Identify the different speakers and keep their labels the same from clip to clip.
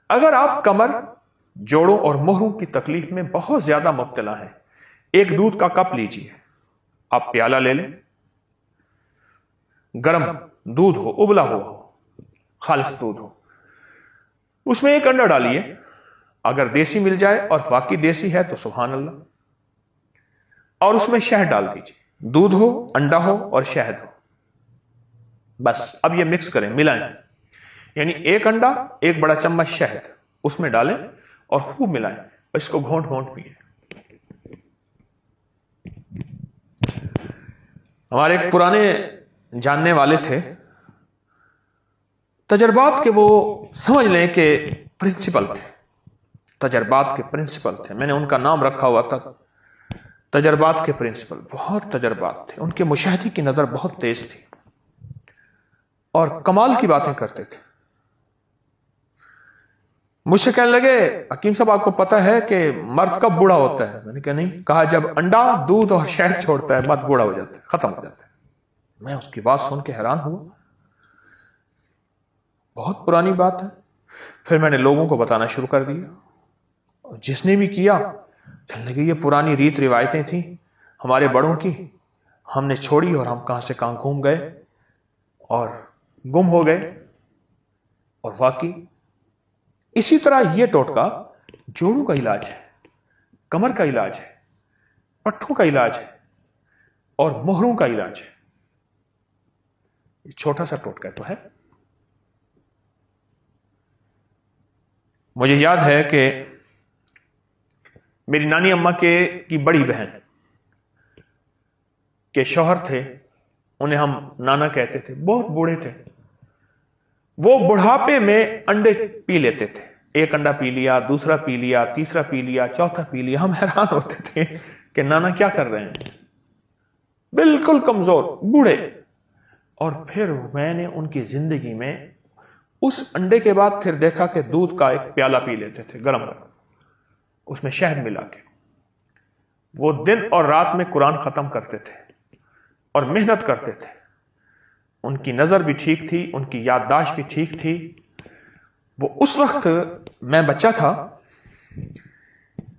Speaker 1: اگر آپ کمر، جوڑوں اور مہروں کی تکلیف میں بہت زیادہ مبتلا ہیں، ایک دودھ کا کپ لیجیے، آپ پیالہ لے لیں، گرم دودھ ہو، ابلا ہوا ہو، خالص دودھ ہو، اس میں ایک انڈا ڈالیے، اگر دیسی مل جائے اور واقعی دیسی ہے تو سبحان اللہ، اور اس میں شہد ڈال دیجیے، دودھ ہو، انڈا ہو اور شہد ہو، بس اب یہ مکس کریں، ملائیں، یعنی ایک انڈا، ایک بڑا چمچ شہد اس میں ڈالیں اور خوب ملائیں، اس کو گھونٹ گھونٹ پیئیں۔ ہمارے ایک پرانے جاننے والے تھے، تجربات کے وہ سمجھ لیں کہ پرنسپل تھے، تجربات کے پرنسپل تھے، میں نے ان کا نام رکھا ہوا تھا تجربات کے پرنسپل، بہت تجربات تھے، ان کے مشاہدے کی نظر بہت تیز تھی اور کمال کی باتیں کرتے تھے۔ مجھ سے کہنے لگے، حکیم صاحب آپ کو پتا ہے کہ مرد کب بوڑھا ہوتا ہے؟ میں نے کہا نہیں۔ کہا جب انڈا، دودھ اور شہد چھوڑتا ہے مرد بوڑھا ہو جاتا ہے، ختم ہو جاتا ہے۔ میں اس کی بات سن کے حیران ہوا، بہت پرانی بات ہے۔ پھر میں نے لوگوں کو بتانا شروع کر دیا، اور جس نے بھی کیا کہنے لگے یہ پرانی ریت روایتیں تھیں ہمارے بڑوں کی، ہم نے چھوڑی اور ہم کہاں سے کہاں گھوم گئے اور گم ہو گئے۔ اور واقعی اسی طرح یہ ٹوٹکا جوڑوں کا علاج ہے، کمر کا علاج ہے، پٹھوں کا علاج ہے اور مہروں کا علاج ہے۔ یہ چھوٹا سا ٹوٹکا تو ہے۔ مجھے یاد ہے کہ میری نانی اماں کی بڑی بہن کے شوہر تھے، انہیں ہم نانا کہتے تھے، بہت بوڑھے تھے۔ وہ بڑھاپے میں انڈے پی لیتے تھے، ایک انڈا پی لیا، دوسرا پی لیا، تیسرا پی لیا، چوتھا پی لیا۔ ہم حیران ہوتے تھے کہ نانا کیا کر رہے ہیں، بالکل کمزور بوڑھے۔ اور پھر میں نے ان کی زندگی میں اس انڈے کے بعد پھر دیکھا کہ دودھ کا ایک پیالہ پی لیتے تھے گرم گرم، اس میں شہد ملا کے۔ وہ دن اور رات میں قرآن ختم کرتے تھے اور محنت کرتے تھے۔ ان کی نظر بھی ٹھیک تھی، ان کی یادداشت بھی ٹھیک تھی۔ وہ اس وقت میں بچہ تھا،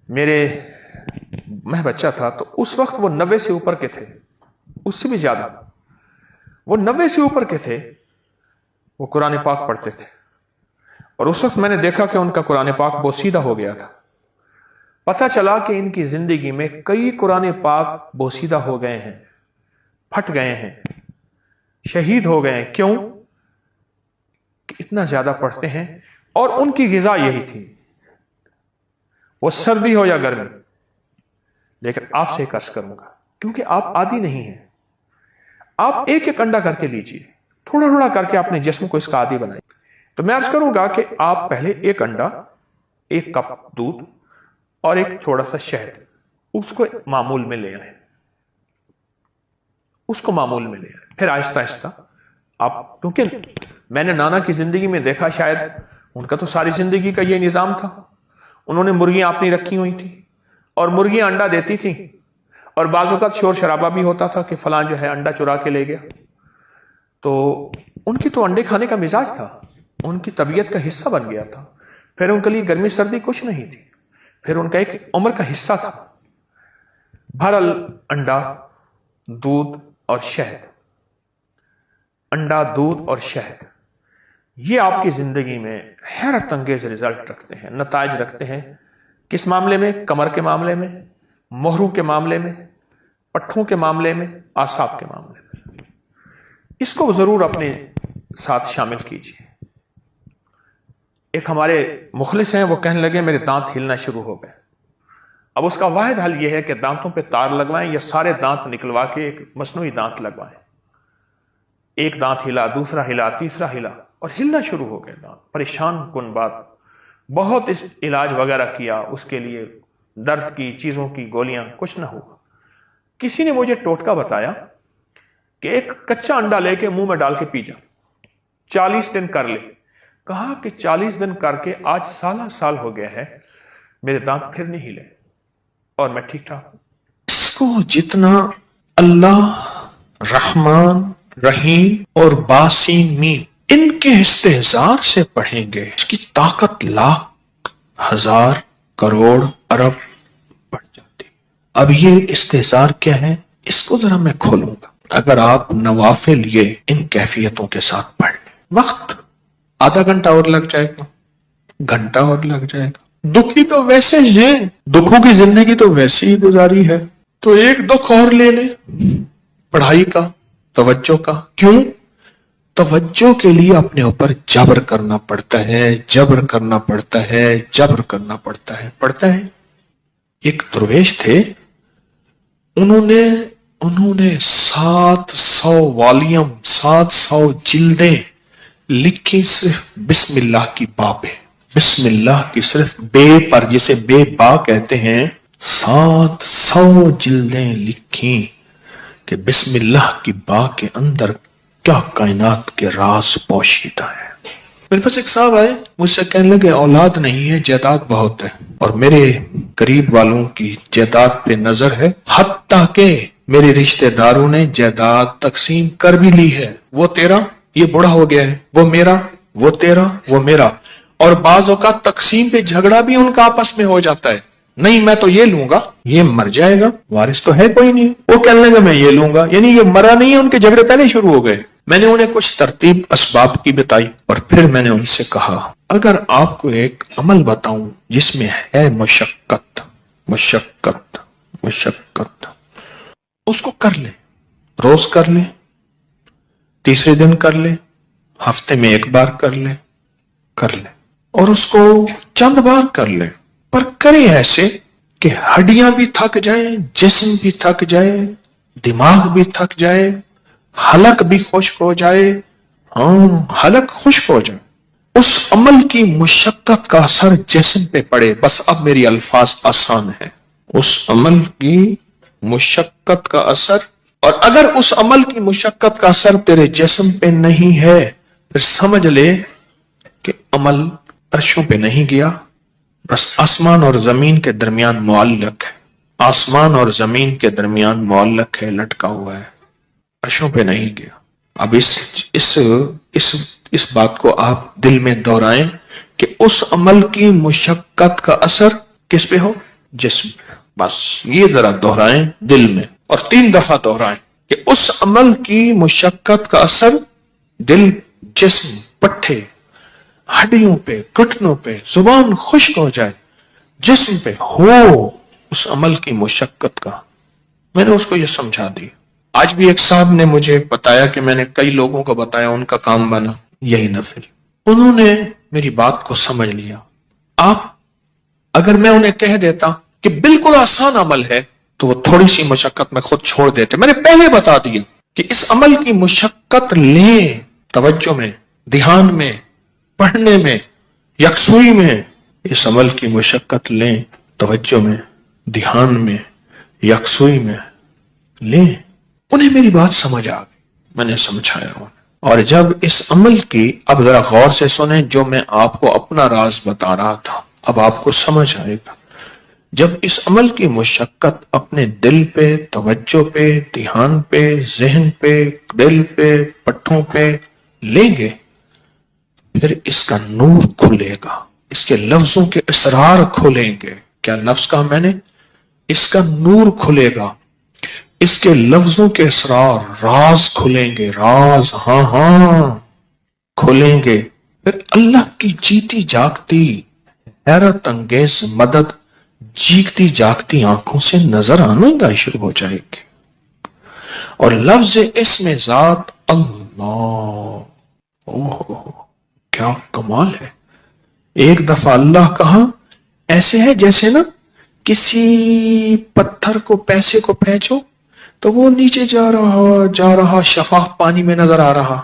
Speaker 1: میں بچہ تھا تو اس وقت وہ 90 سے اوپر کے تھے، اس سے بھی زیادہ، وہ 90 سے اوپر کے تھے۔ وہ قرآن پاک پڑھتے تھے اور اس وقت میں نے دیکھا کہ ان کا قرآن پاک بوسیدہ ہو گیا تھا۔ پتہ چلا کہ ان کی زندگی میں کئی قرآن پاک بوسیدہ ہو گئے ہیں، پھٹ گئے ہیں، شہید ہو گئے ہیں۔ کیوں؟ کہ اتنا زیادہ پڑھتے ہیں اور ان کی غذا یہی تھی، وہ سردی ہو یا گرمی۔ لیکن آپ سے ایک عرض کروں گا، کیونکہ آپ عادی نہیں ہیں، آپ ایک ایک انڈا کر کے لیجئے، تھوڑا تھوڑا کر کے اپنے جسم کو اس کا عادی بنائیں۔ تو میں عرض کروں گا کہ آپ پہلے ایک انڈا، ایک کپ دودھ اور ایک تھوڑا سا شہد، اس کو معمول میں لے آئیں، اس کو معمول میں لے آئیں۔ پھر آہستہ آہستہ آپ، کیونکہ میں نے نانا کی زندگی میں دیکھا، شاید ان کا تو ساری زندگی کا یہ نظام تھا، انہوں نے مرغیاں اپنی رکھی ہوئی تھیں اور مرغیاں انڈا دیتی تھیں، اور بعض اوقات شور شرابہ بھی ہوتا تھا کہ فلاں جو ہے انڈا چرا کے لے گیا۔ تو ان کی تو انڈے کھانے کا مزاج تھا، ان کی طبیعت کا حصہ بن گیا تھا۔ پھر ان کے لیے گرمی سردی کچھ نہیں تھی، پھر ان کا ایک عمر کا حصہ تھا۔ بہرحال انڈا، دودھ اور شہد، انڈا، دودھ اور شہد، یہ آپ کی زندگی میں حیرت انگیز رزلٹ رکھتے ہیں، نتائج رکھتے ہیں۔ کس معاملے میں؟ کمر کے معاملے میں، مہروں کے معاملے میں، پٹھوں کے معاملے میں، اعصاب کے معاملے میں۔ اس کو ضرور اپنے ساتھ شامل کیجیے۔ ایک ہمارے مخلص ہیں، وہ کہنے لگے میرے دانت ہلنا شروع ہو گئے۔ اب اس کا واحد حل یہ ہے کہ دانتوں پہ تار لگوائیں یا سارے دانت نکلوا کے ایک مصنوعی دانت لگوائیں۔ ایک دانت ہلا، دوسرا ہلا، تیسرا ہلا، اور ہلنا شروع ہو گئے دانت۔ پریشان کن بات، بہت اس علاج وغیرہ کیا، اس کے لیے درد کی چیزوں کی گولیاں، کچھ نہ ہوا۔ کسی نے مجھے ٹوٹکا بتایا کہ ایک کچا انڈا لے کے منہ میں ڈال کے پی جا، 40 دن کر لے۔ کہا کہ 40 دن کر کے آج سالہ سال ہو گیا ہے، میرے دانت پھر نہیں ہلے اور میں ٹھیک ٹھاک ہوں۔
Speaker 2: اس کو جتنا اللہ رحمان رحیم اور باسین مین ان کے استحزار سے پڑھیں گے، اس کی طاقت لاکھ ہزار کروڑ ارب بڑھ جاتی۔ اب یہ استحزار کیا ہے، اس کو ذرا میں کھولوں گا۔ اگر آپ نوافل یہ ان کیفیتوں کے ساتھ پڑھ لیں، وقت آدھا گھنٹہ اور لگ جائے گا، گھنٹہ اور لگ جائے گا۔ دکھی تو ویسے ہی ہیں، دکھوں کی زندگی تو ویسے ہی گزاری ہے، تو ایک دکھ اور لے لیں پڑھائی کا، توجہ کا۔ کیوں؟ توجہ کے لیے اپنے اوپر جبر کرنا پڑتا ہے، جبر کرنا پڑتا ہے، جبر کرنا پڑتا ہے، پڑتا ہے۔ ایک درویش تھے، انہوں نے 700 والیوم، 700 جلدیں لکھی صرف بسم اللہ کی با پہ، بسم اللہ کی صرف بے پر، جسے بے با کہتے ہیں۔ 700 جلدیں لکھی کہ بسم اللہ کی با کے اندر کیا کائنات کے راز پوشیدہ ہے۔ میرے پاس ایک صاحب آئے، مجھ سے کہنے لگے اولاد نہیں ہے، جائیداد بہت ہے، اور میرے قریب والوں کی جائیداد پہ نظر ہے، حتیٰ کہ میرے رشتہ داروں نے جائیداد تقسیم کر بھی لی ہے۔ وہ تیرا، یہ بڑا ہو گیا ہے، وہ میرا، وہ تیرا، وہ میرا، اور بعض اوقات تقسیم پہ جھگڑا بھی ان کا آپس میں ہو جاتا ہے۔ نہیں میں تو یہ لوں گا، یہ مر جائے گا، وارث تو ہے کوئی نہیں، وہ کہنے لگا میں یہ لوں گا، یعنی یہ مرا نہیں ہے، ان کے جھگڑے پہلے شروع ہو گئے۔ میں نے انہیں کچھ ترتیب اسباب کی بتائی، اور پھر میں نے ان سے کہا اگر آپ کو ایک عمل بتاؤں جس میں ہے مشقت، مشقت، مشقت، اس کو کر لیں، روز کر لیں، تیسرے دن کر لیں، ہفتے میں ایک بار کر لیں، کر لیں، اور اس کو چند بار کر لیں، پر کریں ایسے کہ ہڈیاں بھی تھک جائیں، جسم بھی تھک جائے، دماغ بھی تھک جائے، حلق بھی خشک ہو جائے، حلق خشک ہو جائے، اس عمل کی مشقت کا اثر جسم پہ پڑے۔ بس اب میری الفاظ آسان ہے، اس عمل کی مشقت کا اثر، اور اگر اس عمل کی مشقت کا اثر تیرے جسم پہ نہیں ہے، پھر سمجھ لے کہ عمل عرشوں پہ نہیں گیا، بس آسمان اور زمین کے درمیان معلق ہے، آسمان اور زمین کے درمیان معلق ہے، لٹکا ہوا ہے، عرشوں پہ نہیں گیا۔ اب اس بات کو آپ دل میں دہرائیں کہ اس عمل کی مشقت کا اثر کس پہ ہو؟ جسم پہ۔ بس یہ ذرا دہرائیں دل میں، اور 3 دفعہ دہرائیں کہ اس عمل کی مشقت کا اثر دل، جسم، پٹھے، ہڈیوں پہ، گھٹنوں پہ، زبان خشک ہو جائے، جسم پہ ہو اس عمل کی مشقت کا۔ میں نے اس کو یہ سمجھا دی۔ آج بھی ایک صاحب نے مجھے بتایا کہ میں نے کئی لوگوں کو بتایا، ان کا کام بنا یہی نفل۔ انہوں نے میری بات کو سمجھ لیا۔ آپ اگر میں انہیں کہہ دیتا کہ بالکل آسان عمل ہے تو وہ تھوڑی سی مشقت میں خود چھوڑ دیتے۔ میں نے پہلے بتا دیا کہ اس عمل کی مشقت لیں، توجہ میں، دھیان میں، پڑھنے میں، یکسوئی میں، اس عمل کی مشقت لیں، توجہ میں، دھیان میں، یکسوئی میں لیں۔ انہیں میری بات سمجھ آ گئی، میں نے سمجھایا انہیں۔ اور جب اس عمل کی، اب ذرا غور سے سنیں، جو میں آپ کو اپنا راز بتا رہا تھا اب آپ کو سمجھ آئے گا۔ جب اس عمل کی مشقت اپنے دل پہ، توجہ پہ، دھیان پہ، ذہن پہ، دل پہ، پٹھوں پہ لیں گے، پھر اس کا نور کھلے گا، اس کے لفظوں کے اسرار کھلیں گے۔ کیا لفظ کہا میں نے؟ اس کا نور کھلے گا، اس کے لفظوں کے اسرار، راز کھلیں گے، راز، ہاں کھلیں گے۔ پھر اللہ کی جیتی جاگتی حیرت انگیز مدد جیگتی جاگتی آنکھوں سے نظر آنا گا شروع ہو جائے گی، اور لفظ اسم ذات اللہ، کیا کمال ہے۔ ایک دفعہ اللہ کہا، ایسے ہے جیسے نا کسی پتھر کو، پیسے کو پھینچو تو وہ نیچے جا رہا شفاف پانی میں نظر آ رہا،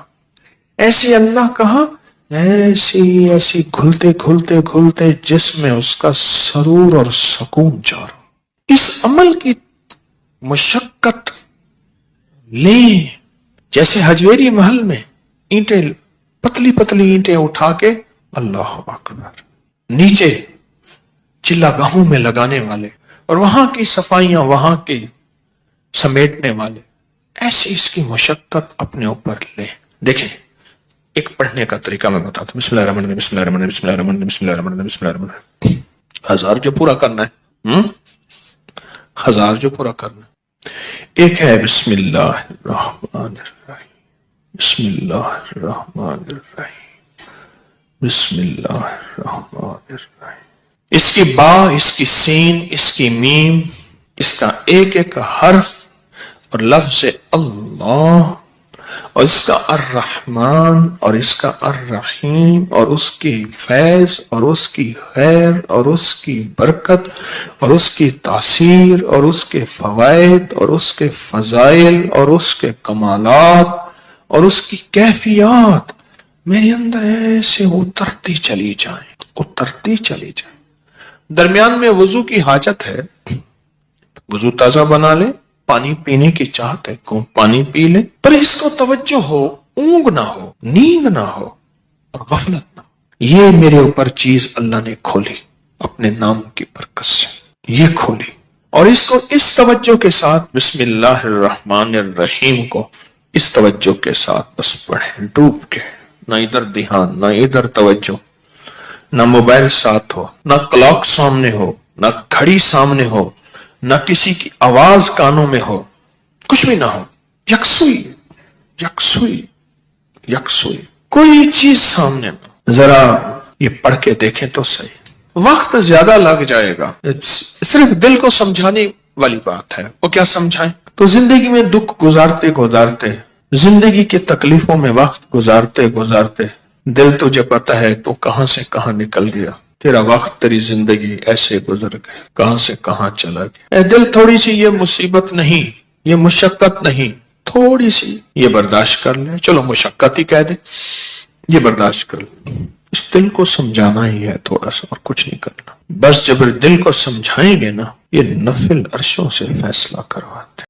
Speaker 2: ایسے اللہ کہا، ایسی گھلتے گھلتے گھلتے جسم میں اس کا سرور اور سکون جا رہا۔ اس عمل کی مشقت لیں، جیسے حجویری محل میں اینٹیں، پتلی پتلی اینٹیں اٹھا کے، اللہ اکبر، نیچے چلا گاہوں میں لگانے والے، اور وہاں کی صفائیاں وہاں کی سمیٹنے والے، ایسی اس کی مشقت اپنے اوپر لیں۔ دیکھیں، ایک پڑھنے کا طریقہ میں بتاتا ہوں. بسم اللہ الرحمن الرحیم، بسم اللہ الرحمن الرحیم، بسم اللہ الرحمن الرحیم، بسم اللہ الرحمن الرحیم، بسم اللہ الرحمن الرحیم. 1000 جو پورا کرنا ہے، 1000 جو پورا کرنا ہے. ایک ہے بسم اللہ الرحمن الرحیم، بسم اللہ الرحمن الرحیم، بسم اللہ الرحمن الرحیم. اس کی با، اس کی سین، اس کی میم، اس کا ایک ایک حرف اور لفظ اللہ، اور اس کا الرحمن اور اس کا الرحیم، اور اس کی فیض اور اس کی خیر اور اس کی برکت اور اس کی تاثیر اور اس کے فوائد اور اس کے فضائل اور اس کے کمالات اور اس کی کیفیات میرے اندر ایسے اترتی چلی جائیں، اترتی چلی جائیں. درمیان میں وضو کی حاجت ہے، وضو تازہ بنا لے، پانی پینے کی چاہت ہے، پانی پی لے، پر اس کو توجہ ہو، اونگ نہ ہو، نیند نہ ہو اور غفلت نہ ہو. یہ میرے اوپر چیز اللہ نے کھولی اپنے نام کی برکت سے، یہ کھولی. اور اس کو اس توجہ کے ساتھ بسم اللہ الرحمن الرحیم کو اس توجہ کے ساتھ بس پڑھیں، ڈوب کے، نہ ادھر دھیان، نہ ادھر توجہ، نہ موبائل ساتھ ہو، نہ کلاک سامنے ہو، نہ گھڑی سامنے ہو، نہ کسی کی آواز کانوں میں ہو، کچھ بھی نہ ہو. یکسوئی، یکسوئی، یکسوئی، کوئی چیز سامنے نہ. ذرا یہ پڑھ کے دیکھیں تو صحیح. وقت زیادہ لگ جائے گا، صرف دل کو سمجھانے والی بات ہے. وہ کیا سمجھائیں؟ تو زندگی میں دکھ گزارتے گزارتے، زندگی کی تکلیفوں میں وقت گزارتے گزارتے دل تجھے پتا ہے تو کہاں سے کہاں نکل گیا. تیرا وقت، تیری زندگی ایسے گزر گئے، کہاں سے کہاں چلا گیا. اے دل، تھوڑی سی یہ مصیبت نہیں، یہ مشقت نہیں، تھوڑی سی یہ برداشت کر لے. چلو مشقت ہی کہہ دے، یہ برداشت کر لے. اس دل کو سمجھانا ہی ہے تھوڑا سا، اور کچھ نہیں کرنا. بس جب دل کو سمجھائیں گے نا، یہ نفل عرشوں سے فیصلہ کرواتے.